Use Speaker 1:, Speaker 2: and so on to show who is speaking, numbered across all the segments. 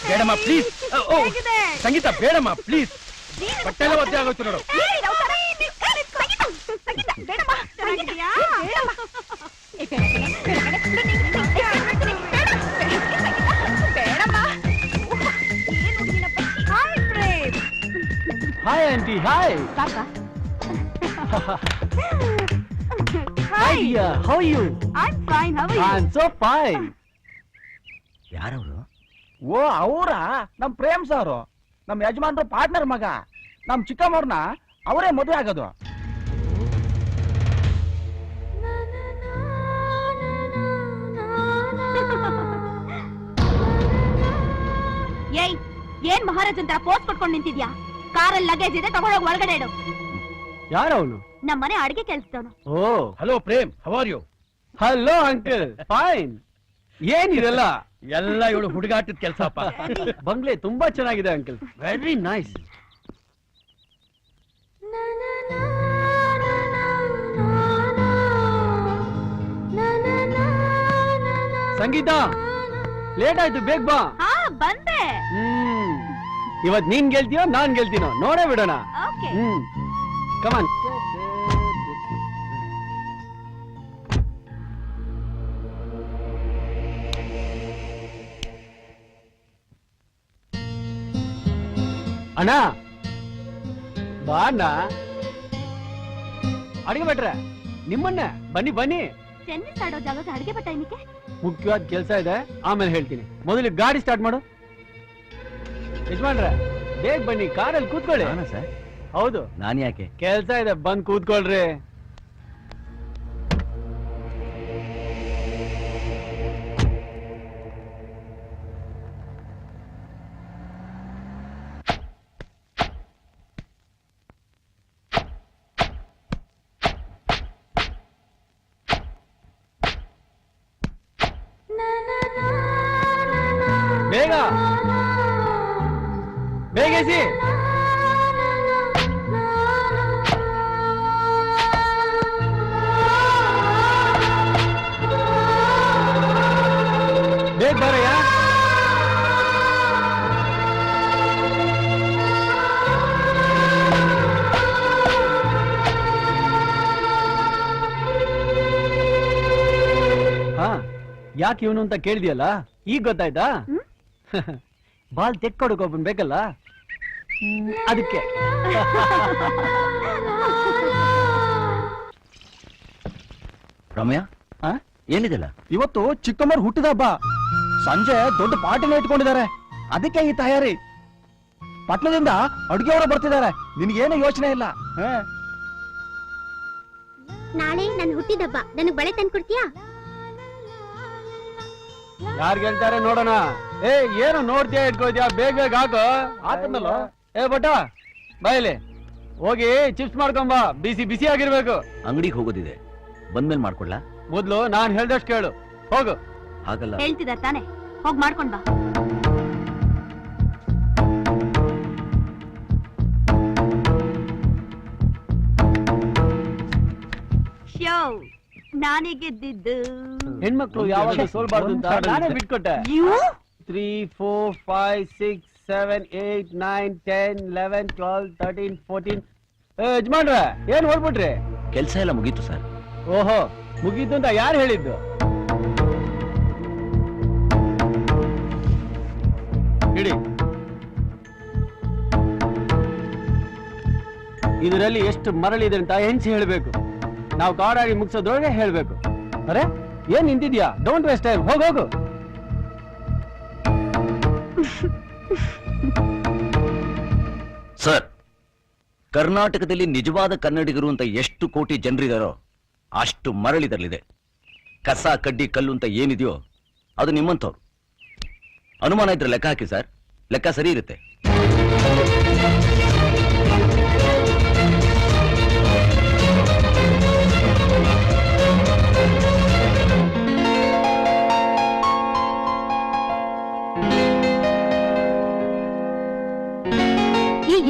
Speaker 1: ಬೇಡಮ್ಮ ಪ್ಲೀಸ್. ಸಂಗೀತ ಬೇಡಮ್ಮ ಪ್ಲೀಸ್. ಬಟ್ಟೆ ಎಲ್ಲ ಒದ್ದೆ ಆಗೋಯ್ತು ನೋಡು.
Speaker 2: Hi auntie, hi.
Speaker 3: Kaka.
Speaker 2: Hi dear, how are you?
Speaker 3: I'm fine, how are you?
Speaker 2: I'm so fine.
Speaker 1: ಯಾರವರು?
Speaker 2: ಓ ಅವರ ನಮ್ ಪ್ರೇಮ್ ಸಾರು, ನಮ್ ಯಜಮಾನ್ರು ಪಾರ್ಟ್ನರ್ ಮಗ. ನಮ್ ಚಿಕ್ಕಮ್ಮವ್ರನ್ನ ಅವರೇ ಮದುವೆ ಆಗೋದು.
Speaker 3: ಏಯ್, ಏನ್ ಮಹಾರಾಜ್ ಅಂತ ಪೋಸ್ ಕೊಟ್ಕೊಂಡು ನಿಂತಿದ್ಯಾ? ಕಾರಲ್ಲಿ ಲಗೇಜ್ ಇದೆ, ತಗೊಂಡೋಗಿ ಒಳಗಡೆ ಇಡು.
Speaker 2: ಯಾರವನು?
Speaker 3: ನಮ್ಮನೆ ಅಡಿಗೆ ಕೆಲ್ಸದವನು.
Speaker 2: ಓ
Speaker 1: hello Prem, how are you?
Speaker 2: Hello uncle, fine. ಏನಿದೆಲ್ಲ?
Speaker 1: ಎಲ್ಲ ಇವಳು ಹುಡುಗಾಟದ ಕೆಲಸಪ್ಪ.
Speaker 2: ಬಂಗ್ಲೆ ತುಂಬಾ ಚೆನ್ನಾಗಿದೆ uncle, very nice. Sangeetha, late ಆಯ್ತು, ಬೇಗ ಬಾ.
Speaker 3: ಹಾ ಬಂದೆ.
Speaker 2: ಇವತ್ ನೀನ್ ಗೆಲ್ತೀಯೋ ನಾನ್ ಗೆಲ್ತೀನೋ ನೋಡೇ ಬಿಡೋಣ.
Speaker 3: ಓಕೆ.
Speaker 2: ಕಮಾನ್. ಅಣ್ಣ ಬಾ ಅಣ್ಣ. ಅಡಿಗೆ ಭಟ್ರೆ ನಿಮ್ಮಣ್ಣ, ಬನ್ನಿ ಬನ್ನಿ.
Speaker 3: ಟೆನ್ನಿಸ್ ಆಡೋ ಜಾಗಕ್ಕೆ ಅಡಿಗೆ ಭಟ್ಟ ಏನಕ್ಕೆ?
Speaker 2: ಮುಖ್ಯವಾದ ಕೆಲಸ ಇದೆ, ಆಮೇಲೆ ಹೇಳ್ತೀನಿ. ಮೊದಲು ಗಾಡಿ ಸ್ಟಾರ್ಟ್ ಮಾಡು. ಯಜಮಾನ್ರೆ ಬೇಗ ಬನ್ನಿ, ಕಾರಲ್ಲಿ ಕೂತ್ಕೊಳ್ಳಿ.
Speaker 1: ಸರ್,
Speaker 2: ಹೌದು.
Speaker 1: ನಾನ್ ಯಾಕೆ?
Speaker 2: ಕೆಲ್ಸ ಇದೆ, ಬಂದ್ ಕೂತ್ಕೊಳ್ರಿ. ಬೇಗ ಬೇಗೇಸಿ. ಬೇಗ ಬರಯ್ಯ. ಹಾ, ಯಾಕೆ ಇವನು ಅಂತ ಕೇಳಿದ್ಯಲ್ಲ, ಈಗ ಗೊತ್ತಾಯ್ತಾ? ಬಾಲ್ ತೆಕ್ಕೊಡಕ್ ಒಬ್ಬನ್ ಬೇಕಲ್ಲ, ಅದಕ್ಕೆ.
Speaker 1: ರಮ್ಯಾ, ಏನಿದೆಲ್ಲ?
Speaker 2: ಇವತ್ತು ಚಿಕ್ಕಮ್ಮರ್ ಹುಟ್ಟಿದ ಹಬ್ಬ, ಸಂಜೆ ದೊಡ್ಡ ಪಾರ್ಟಿನ ಇಟ್ಕೊಂಡಿದ್ದಾರೆ, ಅದಕ್ಕೆ ಈ ತಯಾರಿ. ಪಟ್ಟಣದಿಂದ ಅಡುಗೆಯವರು ಬರ್ತಿದ್ದಾರೆ, ನಿನ್ಗೇನು ಯೋಚನೆ ಇಲ್ಲ.
Speaker 4: ನಾಳೆ ನನ್ನ ಹುಟ್ಟಿದಬ್ಬ, ನನಗ್ ಬಳೆ ತಂದ್ಕೊಡ್ತೀಯಾ?
Speaker 2: ಯಾರು ಗೆಲ್ತಾರೆ ನೋಡೋಣ. ಏ ಏನು ನೋಡ್ತೀಯ, ಇಟ್ಕೋದ್ಯಾ? ಬೇಗ ಬೇಗ ಹಾಕು. ಆತನಲ್ಲ. ಏ ಬಟ ಬಾಯಲ್ಲಿ ಹೋಗಿ ಚಿಪ್ಸ್ ಮಾಡ್ಕೊಂಬ, ಬಿಸಿ ಬಿಸಿ ಆಗಿರ್ಬೇಕು.
Speaker 1: ಅಂಗಡಿಗೆ ಹೋಗೋದಿದೆ, ಬಂದ್ಮೇಲೆ ಮಾಡ್ಕೊಳ್ಳ.
Speaker 2: ಮೊದ್ಲು ನಾನ್ ಹೇಳ್ದಷ್ಟು ಕೇಳು, ಹೋಗು.
Speaker 1: ಹಾಗಲ್ಲ.
Speaker 3: ಹೇಳ್ತಿದಾರ ತಾನೆ, ಹೋಗ್ ಮಾಡ್ಕೊಂಡ್ ಬಾ. ಶೋ, ನಾನೇ ಗೆದ್ದಿದ್ದು.
Speaker 2: ಹೆಣ್ಮಕ್ಳು ಯಾವಾಗ ಸೋಲ್ಬಾರ್ದು ಅಂತ ನಾನೇ ಬಿಟ್ಕೊಟ್ಟೆ. 3, 4, 5, 6, 7, 8, 9, 10, 11, 12, 13, 14. ಯಜಮಾನ್ರೆ ಏನ್ ಹೊಡ್ಬಿಟ್ರಿ?
Speaker 1: ಕೆಲಸ ಎಲ್ಲ ಮುಗೀತು ಸರ್.
Speaker 2: ಓಹೋ, ಮುಗೀತು ಅಂತ ಯಾರು ಹೇಳಿದ್ದು? ಇಡಿ. ಇದರಲ್ಲಿ ಎಷ್ಟು ಮರಳಿದೆ ಅಂತ ಹೆಂಚಿ ಹೇಳ್ಬೇಕು. ನಾವು ಕಾಡಾಗಿ ಮುಗಿಸೋದ್ರೊಳಗೆ ಹೇಳ್ಬೇಕು. ಅರೆ ಏನ್ ನಿಂತಿದ್ಯಾ? ಡೋಂಟ್ ವೇಸ್ಟ್ ಟೈಮ್, ಹೋಗು.
Speaker 1: ಸರ್, ಕರ್ನಾಟಕದಲ್ಲಿ ನಿಜವಾದ ಕನ್ನಡಿಗರು ಅಂತ ಎಷ್ಟು ಕೋಟಿ ಜನರಿದಾರೋ ಅಷ್ಟು ಮರಳಿದರಲ್ಲಿದೆ. ಕಸ ಕಡ್ಡಿ ಕಲ್ಲು ಅಂತ ಏನಿದೆಯೋ ಅದು ನಿಮ್ಮಂಥವ್ರು. ಅನುಮಾನ ಇದ್ರೆ ಲೆಕ್ಕ ಹಾಕಿ ಸರ್, ಲೆಕ್ಕ ಸರಿ ಇರುತ್ತೆ.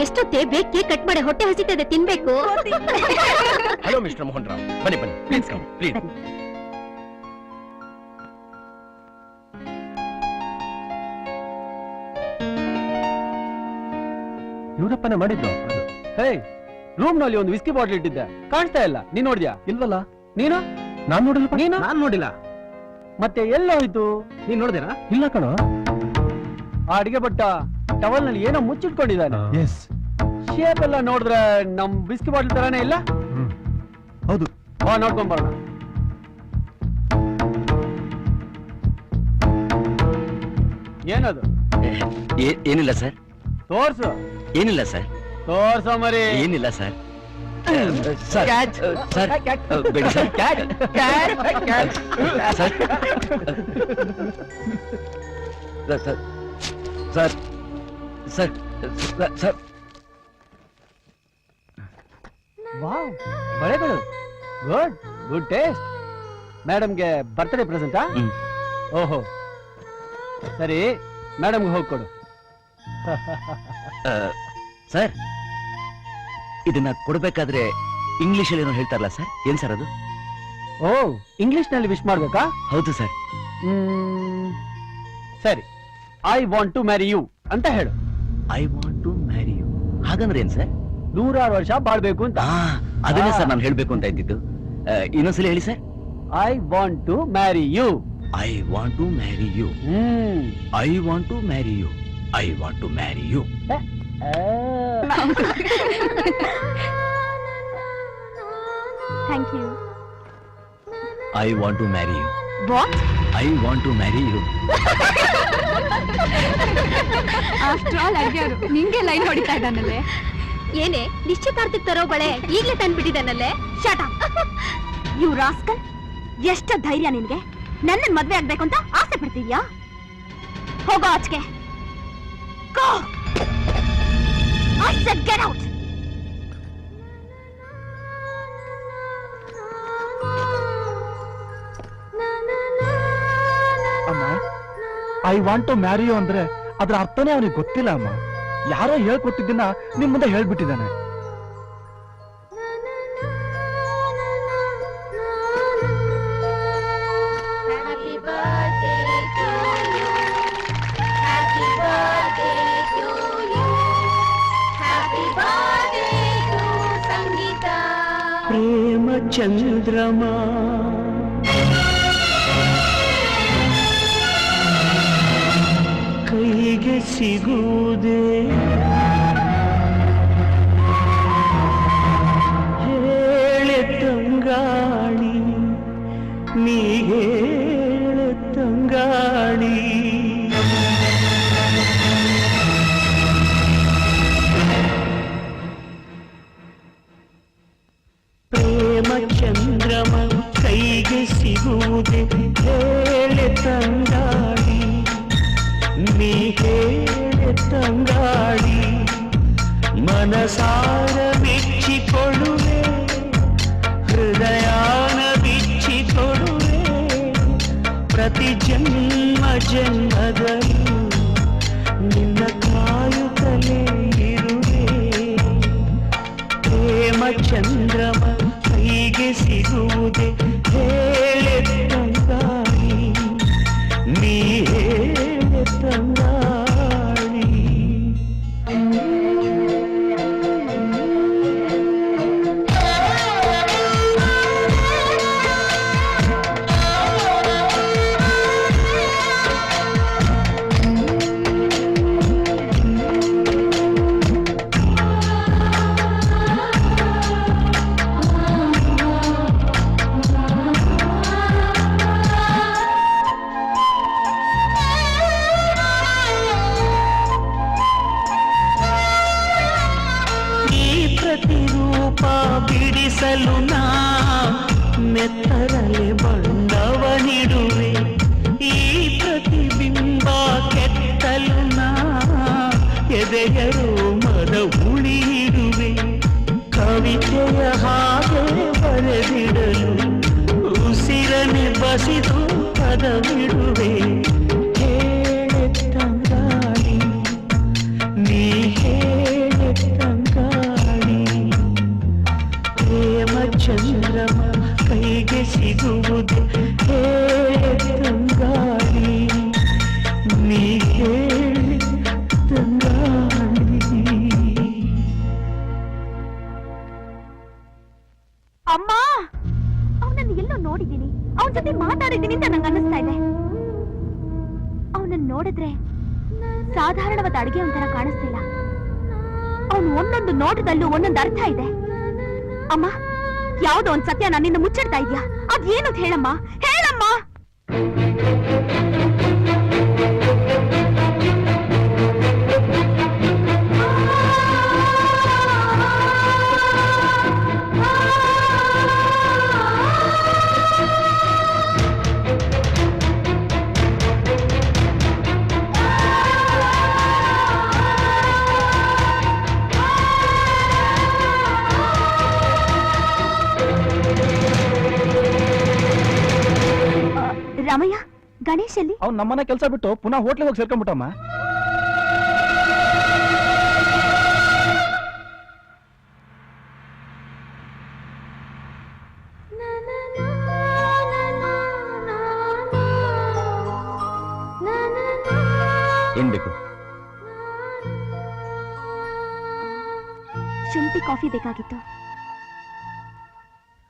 Speaker 4: ಎಷ್ಟೊತ್ತೆ ಬೇಕೆ ಕಟ್ ಮಾಡಿ, ಹೊಟ್ಟೆ ಹಸಿತದೆ, ತಿನ್ಬೇಕು.
Speaker 1: ಹಲೋ ಮಿಸ್ಟರ್ ಮೋಹನ್ ರಾವ್, ಬನ್ನಿ ಬನ್ನಿ, ಪ್ಲೀಸ್ ಕಮ್ ಪ್ಲೀಸ್.
Speaker 2: ಇವರಪ್ಪನೇ ಮಾಡಿದ್ದು. ಹೇ, ರೂಮ್ ನಲ್ಲಿ ಒಂದು ವಿಸ್ಕಿ ಬಾಟ್ಲ್ ಇಟ್ಟಿದ್ದೆ, ಕಾಣಿಸ್ತಾ ಇಲ್ಲ. ನೀನ್ ನೋಡಿದ್ಯಾ? ಇಲ್ವಲ್ಲ. ನೀನು? ನಾನ್ ನೋಡಿಲ್ಲ. ನೀನು? ನಾನ್ ನೋಡಿಲ್ಲ. ಮತ್ತೆ ಎಲ್ಲೋಯ್ತು? ನೀನ್ ನೋಡಿದೇನಾ? ಇಲ್ಲ ಕಣೋ. ಆ ಅಡಿಗೆ ಭಟ್ಟ ಟವಲ್ ನಲ್ಲಿ ಏನೋ ಮುಚ್ಚಿಟ್ಕೊಂಡಿದ್ದಾನೆ. ಶೇಪ್ ಎಲ್ಲ ನೋಡಿದ್ರೆ ನಮ್ ಬಿಸ್ಕಿ ಬಾಟ್ಲ್ ತರಾನೇ ಇಲ್ಲ. ಹೌದು, ಬಾ ನೋಡ್ಕೊಂಡ್ ಬರೋಣ. ಏನದು?
Speaker 1: ಏನಿಲ್ಲ ಸರ್.
Speaker 2: ತೋರ್ಸು.
Speaker 1: ಏನಿಲ್ಲ ಸರ್.
Speaker 2: ತೋರ್ಸೋ ಮರಿ.
Speaker 1: ಏನಿಲ್ಲ ಸರ್. ಸರ್ ಸರ್ ಬೇಡಿ sir. Sir sir sir sir
Speaker 2: wow, ಬಳೆಗಳು ಗುಡ್ ಗುಡ್ ಟೇಸ್ಟ್. ಮೇಡಮ್ಗೆ ಬರ್ತ್ಡೇ ಪ್ರೆಸೆಂಟಾ? ಓಹೋ, ಸರಿ, ಮೇಡಮ್ಗೆ ಹೋಗಿ ಕೊಡು.
Speaker 1: ಸರ್, ಇದನ್ನ ಕೊಡ್ಬೇಕಾದ್ರೆ ಇಂಗ್ಲಿಷ್ ಅಲ್ಲಿ ಏನೋ ಹೇಳ್ತಾರಲ್ಲ ಸರ್, ಏನ್ ಸರ್ ಅದು?
Speaker 2: ಓ, ಇಂಗ್ಲಿಷ್ ನಲ್ಲಿ ವಿಶ್ ಮಾಡ್ಬೇಕಾ?
Speaker 1: ಹೌದು ಸರ್.
Speaker 2: ಸರಿ, I want to marry you ಅಂತ ಹೇಳು.
Speaker 1: I want to marry you ಹಾಗಂದ್ರೆ ಏನ್ ಸರ್?
Speaker 2: 100 ವರ್ಷ ಬಾಳ್ಬೇಕು ಅಂತ.
Speaker 1: ಅದನ್ನೇ ಸರ್ ನಾನು ಹೇಳ್ಬೇಕು ಅಂತ ಇದ್ದಿದ್ದು. ಇನ್ನೊಂದ್ಸಲ ಹೇಳಿ sir.
Speaker 2: I want to marry you.
Speaker 1: I want to marry you. I want to marry you. I want to marry you.
Speaker 3: Thank you.
Speaker 1: I want to marry you.
Speaker 3: What?
Speaker 1: I want to marry you.
Speaker 3: After all ಅಡ್ಗೆಯವರು ನಿಂಗೆ line ಹೊಡಿತಾ ಇದ್ದಾನಲ್ಲೇ.
Speaker 4: ಏನೇ ನಿಶ್ಚಿತಾರ್ಥಕ್ಕೆ ತರೋ ಬಳೆ ಈಗ್ಲೇ ತಂದ್ಬಿಟ್ಟಿದ್ದಾನಲ್ಲೇ.
Speaker 3: Shut up. ಯು ರಾಸ್ಕಲ್, ಎಷ್ಟು ಧೈರ್ಯ ನಿನ್ಗೆ? ನನ್ನ ಮದ್ವೆ ಆಗ್ಬೇಕು ಅಂತ ಆಸೆ ಪಡ್ತಿದ್ಯಾ? ಹೋಗೋ ಆಚೆಗೆ. Go. I said get out.
Speaker 2: ಅಮ್ಮ, I want to marry you ಅಂದ್ರೆ ಅದ್ರ ಅರ್ಥನೇ ಅವನಿಗೆ ಗೊತ್ತಿಲ್ಲ ಅಮ್ಮ. ಯಾರೋ ಹೇಳ್ಕೊಟ್ಟಿದ್ದನ್ನ ನಿಮ್ ಮುಂದೆ ಹೇಳ್ಬಿಟ್ಟಿದ್ದಾನೆ. ಪ್ರೇಮ ಚಂದ್ರಮಾ ಕೈಗೆ ಸಿಗುವುದೇ, ಹೇಳೆ ತಂಗಾಳಿ, ನೀ ಹೇಳೆ ತಂಗಾಳಿ. ಪ್ರೇಮ ಚಂದ್ರಮ ಕೈಗೆ ಸಿಗುವುದೇ, ಹೇಳೆ ತಂಗಾಳಿ, ನೀ ಹೇಳೆ ತಂಗಾಳಿ. ಮನಸಾರ ಬಿಚ್ಚಿಕೊಳ್ಳುವೆ, ಹೃದಯಾನ ಬಿಚ್ಚಿಕೊಳ್ಳುವೆ, ಪ್ರತಿ ಜನ್ಮ ಜನ್ಮದಲ್ಲೂ ನಿನ್ನ ಕಾಯುತ್ತಲೇ ಇರುವೆ. ಪ್ರೇಮ ಚಂದ್ರಮ ಕೈಗೆ ಸಿಗುವುದೇ, ಹೇಳೆ ತಂಗಾಳಿ, ನೀ ಹೇಳೆ ತಂಗಾಳಿ. ಪ್ರತಿರೂಪ ಬಿಡಿಸಲು ನಾ ಮೆತ್ತರಲೆ ಬಣ್ಣವನಿಡುವೆ, ಈ ಪ್ರತಿಬಿಂಬ ಕೆತ್ತಲು ನಾ ಎದೆಯರು ಮದ ಉಳಿಯಿಡುವೆ. ಕವಿತೆಯ ಹಾಗೆ ಬರೆದಿಡಲು ಉಸಿರನೆ ಬಸಿದು ಪದವಿಡುವೆ. ಹೇಳೆ ತಂಗಾಳಿ, ನೀ ಹೇಳೆ ತಂಗಾಳಿ. ಪ್ರೇಮ ಚಂದ್ರಮ ಕೈಗೆ ಸಿಗುವುದು, ಹೇಳೆ ತಂಗಾಳಿ, ನೀ ಹೇಳೆ ತಂಗಾಳಿ.
Speaker 3: ಸಾಧಾರಣವಾದ ಅಡಿಗೆ ಒಂಥರ ಕಾಣಿಸ್ತಿಲ್ಲ. ಅವನು ಒಂದೊಂದು ನೋಟದಲ್ಲೂ ಒಂದೊಂದು ಅರ್ಥ ಇದೆ. ಅಮ್ಮ, ಯಾವ್ದೋ ಒಂದ್ ಸತ್ಯ ನನ್ನಿಂದ ಮುಚ್ಚಿಡ್ತಾ ಇದ್ಯಾ? ಅದೇನು ಹೇಳಮ್ಮ, ಹೇಳಮ್ಮ. ರಾಮಯ್ಯ, ಗಣೇಶ್ ಅಲ್ಲಿ?
Speaker 2: ಅವ್ನು ನಮ್ಮನ್ನ ಕೆಲಸ ಬಿಟ್ಟು ಪುನಃ ಹೋಟ್ಲಿಗೆ ಹೋಗಿ ಸೇರ್ಕೊಂಡ್ಬಿಟ್ಟಮ್ಮ.
Speaker 1: ಏನ್ ಬೇಕು?
Speaker 3: ಶುಂಠಿ ಕಾಫಿ ಬೇಕಾಗಿತ್ತು.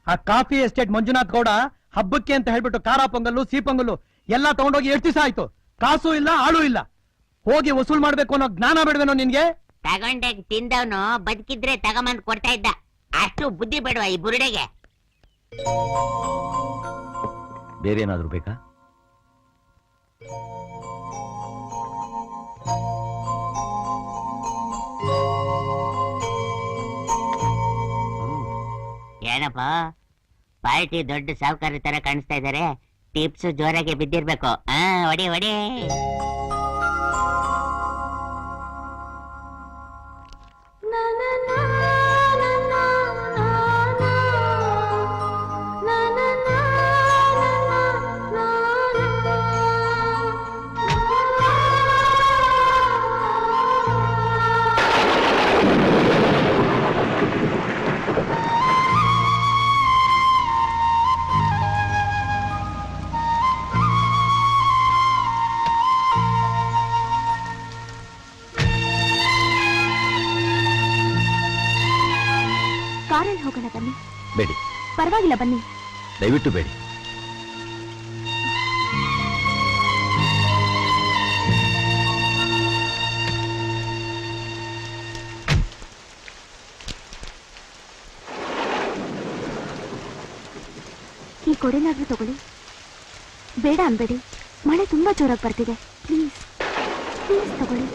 Speaker 2: ಆ ಕಾಫಿ ಎಸ್ಟೇಟ್ ಮಂಜುನಾಥ್ ಗೌಡ ಹಬ್ಬಕ್ಕೆ ಅಂತ ಹೇಳ್ಬಿಟ್ಟು ಖಾರ ಪೊಂಗಲ್ಲು, ಸಿಹಿ ಪೊಂಗಲ್ಲು ಎಲ್ಲ ತಗೊಂಡೋಗಿ ಎಷ್ಟು ದಿವಸ ಆಯ್ತು? ಕಾಸು ಇಲ್ಲ, ಆಳು ಇಲ್ಲ. ಹೋಗಿ ವಸೂಲ್ ಮಾಡ್ಬೇಕು ಅನ್ನೋ ಜ್ಞಾನ ಬೇಡವೇನೋ ನಿನ್ಗೆ?
Speaker 5: ತಗೊಂಡಾಗ ತಿಂದವನು ಬದುಕಿದ್ರೆ ತಗೊಂಬಂದ್ ಕೊಡ್ತಾ ಇದ್ದ. ಅಷ್ಟು ಬುದ್ಧಿ ಬೇಡವಾ ಈ ಬುರುಡೆಗೆ?
Speaker 1: ಬೇರೆ ಏನಾದ್ರೂ ಬೇಕಾ?
Speaker 5: ಏನಪ್ಪ, ಪಾರ್ಟಿ ದೊಡ್ಡ ಸಾಹುಕಾರ ತರ ಕಾಣಿಸ್ತಾ ಇದಾರೆ. ಟಿಪ್ಸ್ ಜೋರಾಗಿ ಬಿದ್ದಿರ್ಬೇಕು. ಹೊಡಿ ಹೊಡಿ.
Speaker 3: ಕಾರಲ್ಲಿ ಹೋಗೋಣ ಬನ್ನಿ.
Speaker 1: ಬೇಡಿ.
Speaker 3: ಪರವಾಗಿಲ್ಲ ಬನ್ನಿ.
Speaker 1: ದಯವಿಟ್ಟು ಬೇಡಿ.
Speaker 3: ಈ ಕೊಡೆನಾದ್ರೂ ತಗೊಳ್ಳಿ. ಬೇಡ ಅನ್ಬೇಡಿ, ಮಳೆ ತುಂಬಾ ಜೋರಾಗಿ ಬರ್ತಿದೆ. ಪ್ಲೀಸ್ ಪ್ಲೀಸ್ ತಗೊಳ್ಳಿ.